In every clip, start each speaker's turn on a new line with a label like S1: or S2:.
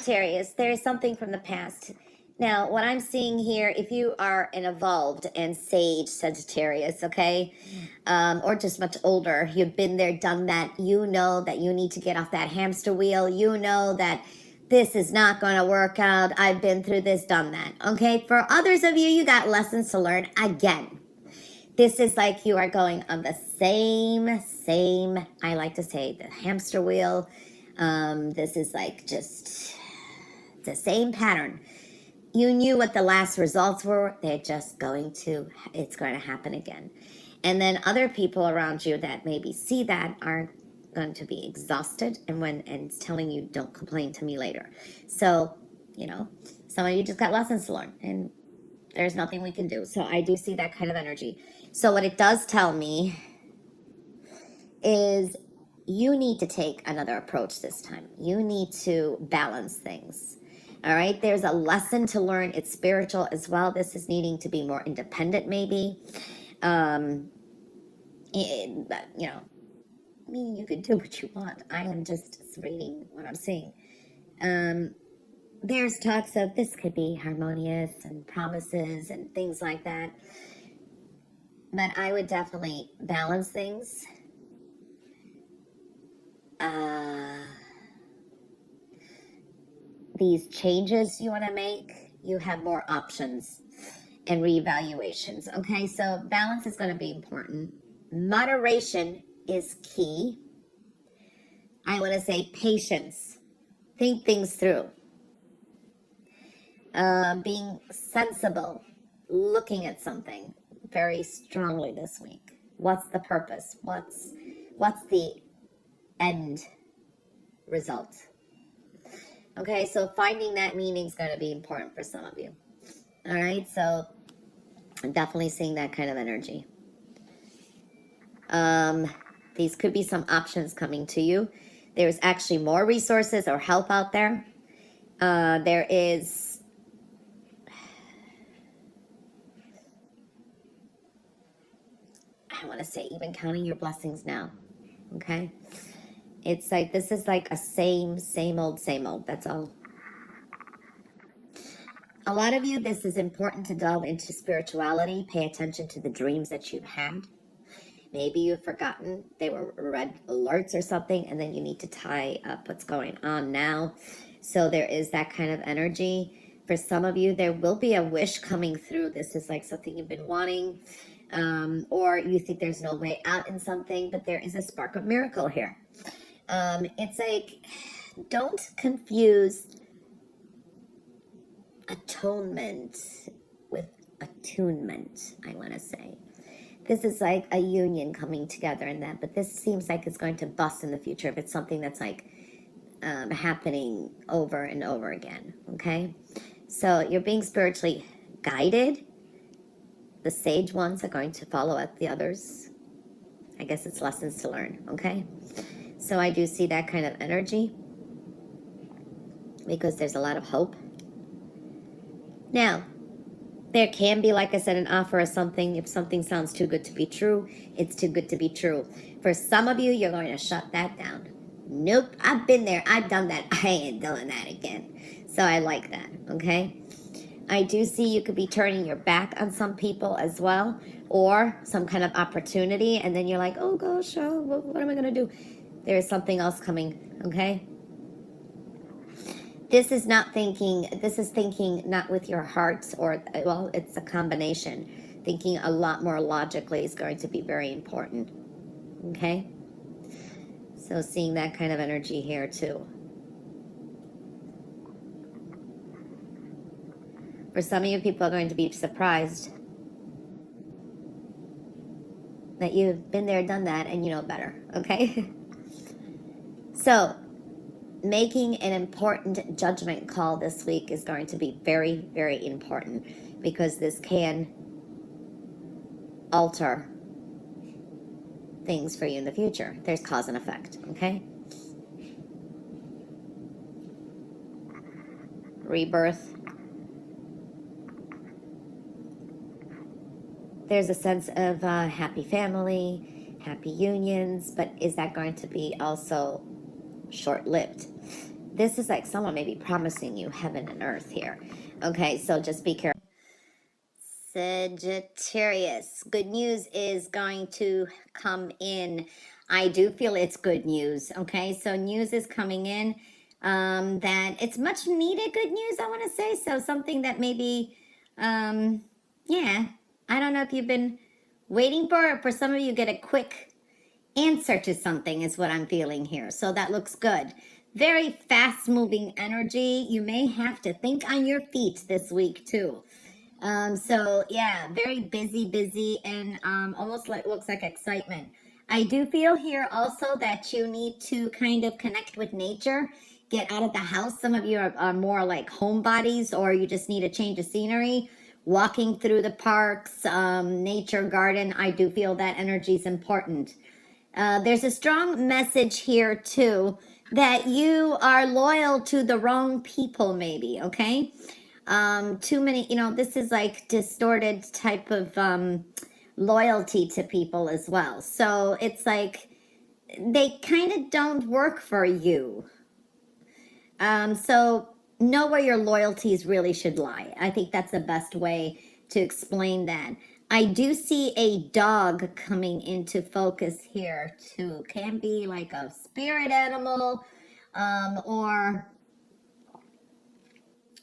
S1: Sagittarius, there is something from the past. Now, what I'm seeing here, if you are an evolved and sage Sagittarius, okay, or just much older, you've been there, done that, you know that you need to get off that hamster wheel, you know that this is not going to work out, I've been through this, done that, okay? For others of you, you got lessons to learn again. This is like you are going on the same, I like to say, the hamster wheel. This is like just the same pattern. You knew what the last results were. They're just it's going to happen again. And then other people around you that maybe see that are going to be exhausted and telling you, don't complain to me later. So, you know, some of you just got lessons to learn and there's nothing we can do. So I do see that kind of energy. So what it does tell me is you need to take another approach this time. You need to balance things. All right, there's a lesson to learn. It's spiritual as well. This is needing to be more independent, maybe. But, you know, I mean, you can do what you want. I am just reading what I'm seeing. There's talks of this could be harmonious and promises and things like that. But I would definitely balance things. These changes you want to make, you have more options and reevaluations. Okay, so balance is going to be important. Moderation is key. I want to say patience. Think things through. Being sensible. Looking at something very strongly this week. What's the purpose? What's the end result? Okay, so finding that meaning is going to be important for some of you. All right, so I'm definitely seeing that kind of energy. These could be some options coming to you. There's actually more resources or help out there. There is... I want to say even counting your blessings now. Okay? It's like, this is like a same old, that's all. A lot of you, this is important to delve into spirituality. Pay attention to the dreams that you've had. Maybe you've forgotten they were red alerts or something, and then you need to tie up what's going on now. So there is that kind of energy. For some of you, there will be a wish coming through. This is like something you've been wanting, or you think there's no way out in something, but there is a spark of miracle here. It's like, don't confuse atonement with attunement, I want to say. This is like a union coming together in that, but this seems like it's going to bust in the future if it's something that's like happening over and over again, okay? So you're being spiritually guided. The sage ones are going to follow up the others. I guess it's lessons to learn, okay? So I do see that kind of energy because there's a lot of hope. Now, there can be, like I said, an offer of something. If something sounds too good to be true, it's too good to be true. For some of you, you're going to shut that down. Nope, I've been there. I've done that. I ain't doing that again. So I like that, okay? I do see you could be turning your back on some people as well, or some kind of opportunity, and then you're like, oh gosh, what am I going to do? There is something else coming, okay? This is thinking not with your heart, or, well, it's a combination. Thinking a lot more logically is going to be very important, okay? So seeing that kind of energy here too. For some of you, people are going to be surprised that you've been there, done that, and you know better, okay? So, making an important judgment call this week is going to be very, very important, because this can alter things for you in the future. There's cause and effect, okay? Rebirth. There's a sense of happy family, happy unions, but is that going to be also short-lived? this is like someone maybe promising you heaven and earth here. Okay, so just be careful. Sagittarius, good news is going to come in. I do feel it's good news. Okay, so news is coming in, that it's much needed good news, I want to say. So something that maybe, yeah, I don't know if you've been waiting for some of you get a quick answer to something is what I'm feeling here. So that looks good. Very fast moving energy. You may have to think on your feet this week too. So yeah, very busy, and almost like looks like excitement. I do feel here also that you need to kind of connect with nature, get out of the house. Some of you are more like homebodies, or you just need a change of scenery, walking through the parks, nature garden. I do feel that energy is important. There's a strong message here too, that you are loyal to the wrong people maybe, okay? Too many, this is like distorted type of loyalty to people as well. So it's like they kind of don't work for you. So know where your loyalties really should lie. I think that's the best way to explain that. I do see a dog coming into focus here too. Can be like a spirit animal, or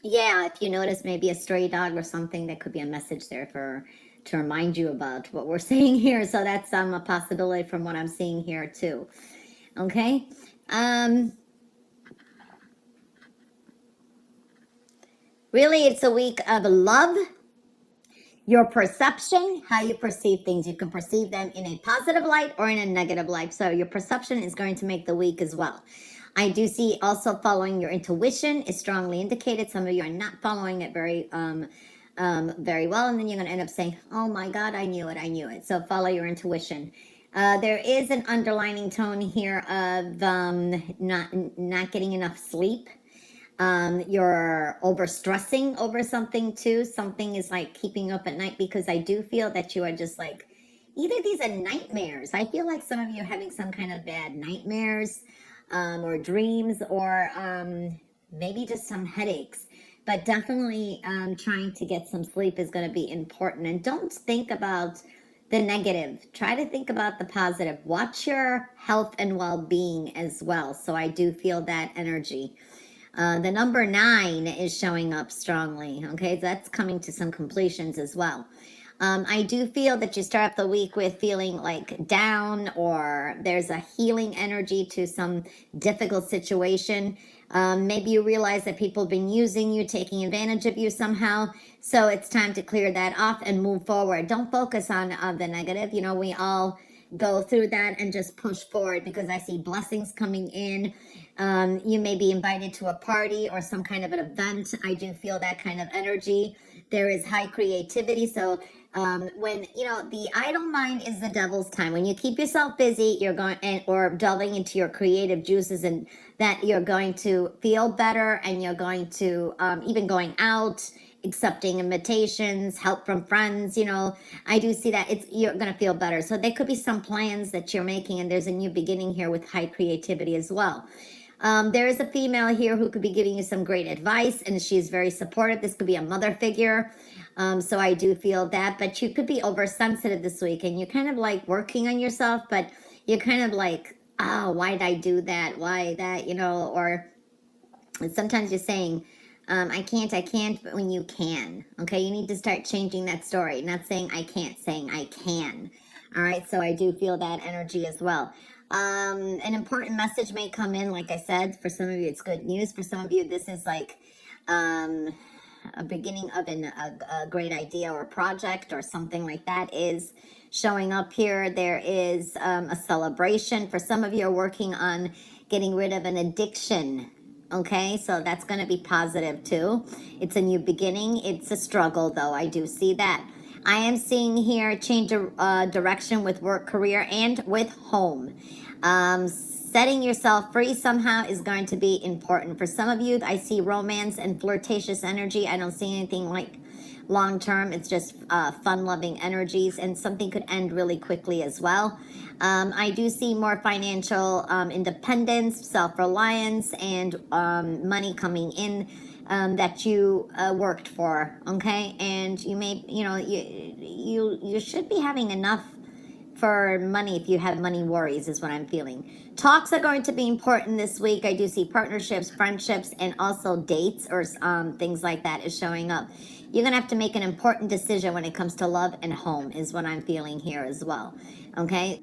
S1: yeah, if you notice maybe a stray dog or something, that could be a message there to remind you about what we're saying here. So that's a possibility from what I'm seeing here too. Okay. Really, it's a week of love. Your perception, how you perceive things. You can perceive them in a positive light or in a negative light. So your perception is going to make the week as well. I do see also following your intuition is strongly indicated. Some of you are not following it very well. And then you're going to end up saying, oh my God, I knew it. So follow your intuition. There is an underlining tone here of not getting enough sleep. You're overstressing over something too. Something is like keeping you up at night, because I do feel that you are just like, either these are nightmares. I feel like some of you are having some kind of bad nightmares, or dreams, or maybe just some headaches. But definitely trying to get some sleep is going to be important. And don't think about the negative. Try to think about the positive. Watch your health and well-being as well. So I do feel that energy. The number 9 is showing up strongly. Okay, that's coming to some completions as well. I do feel that you start the week with feeling like down, or there's a healing energy to some difficult situation. Maybe you realize that people have been using you, taking advantage of you somehow. So it's time to clear that off and move forward. Don't focus on the negative. We all go through that and just push forward, because I see blessings coming in. You may be invited to a party or some kind of an event. I do feel that kind of energy. There is high creativity. So when, the idle mind is the devil's time. When you keep yourself busy, you're going, or delving into your creative juices, and that you're going to feel better, and you're going to, even going out, accepting invitations, help from friends, I do see that you're going to feel better. So there could be some plans that you're making, and there's a new beginning here with high creativity as well. There is a female here who could be giving you some great advice, and she's very supportive. This could be a mother figure. So I do feel that, but you could be oversensitive this week, and you're kind of like working on yourself, but you're kind of like, oh, why did I do that? Why that, or sometimes you're saying, I can't, but when you can, okay, you need to start changing that story. Not saying I can't, saying I can. All right, so I do feel that energy as well. An important message may come in, like I said. For some of you, it's good news. For some of you, this is like a beginning of a great idea or project or something like that is showing up here. There is a celebration. For some of you are working on getting rid of an addiction. Okay, so that's going to be positive too. It's a new beginning. It's a struggle though. I do see that. I am seeing here change of direction with work, career, and with home. Setting yourself free somehow is going to be important. For some of you, I see romance and flirtatious energy. I don't see anything like long term. It's just fun-loving energies, and something could end really quickly as well. I do see more financial independence, self-reliance, and money coming in that you worked for, okay? And you may, you know, you should be having enough for money if you have money worries, is what I'm feeling. Talks are going to be important this week. I do see partnerships, friendships, and also dates or things like that is showing up. You're going to have to make an important decision when it comes to love and home, is what I'm feeling here as well. Okay,